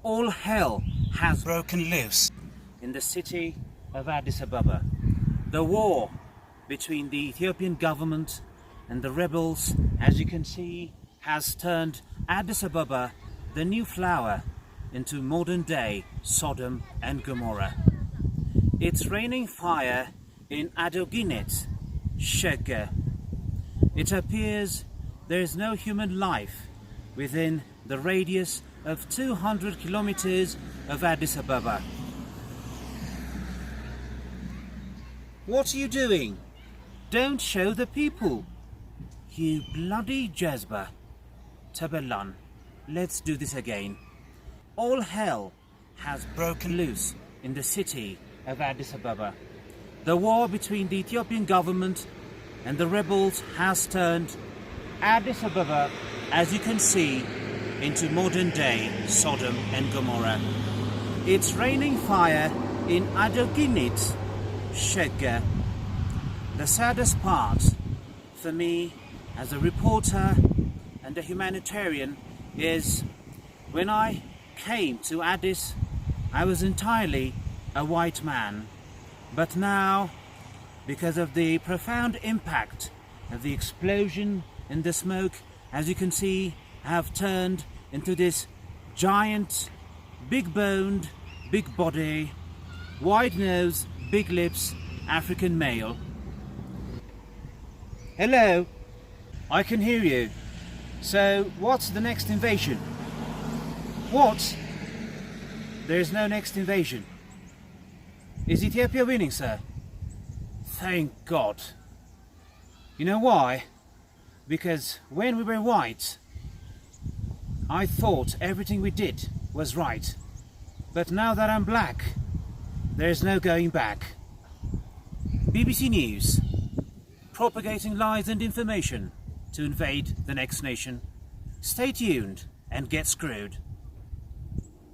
All hell has broken loose in the city of Addis Ababa. The war between the Ethiopian government and the rebels, as you can see, has turned Addis Ababa, the new flower, into modern day Sodom and Gomorrah. It's raining fire in Adogenit Shegir. It appears there is no human life within the radius of 200 kilometers of Addis Ababa. What are you doing? Don't show the people. You bloody Jezba. Tabalan, let's do this again. All hell has broken loose in the city of Addis Ababa. The war between the Ethiopian government and the rebels has turned Addis Ababa, as you can see, into modern day Sodom and Gomorrah. It's raining fire in Adogenit Shegir. The saddest part for me as a reporter and a humanitarian is when I came to Addis, I was entirely a white man. But now, because of the profound impact of the explosion and the smoke, as you can see, I have turned into this giant, big-boned, big-body, wide nose, big lips, African male. Hello, I can hear you. So, what's the next invasion? What? There is no next invasion. Is Ethiopia winning, sir? Thank God. You know why? Because when we were white, I thought everything we did was right. But now that I'm black, there's no going back. BBC News, propagating lies and information to invade the next nation. Stay tuned and get screwed.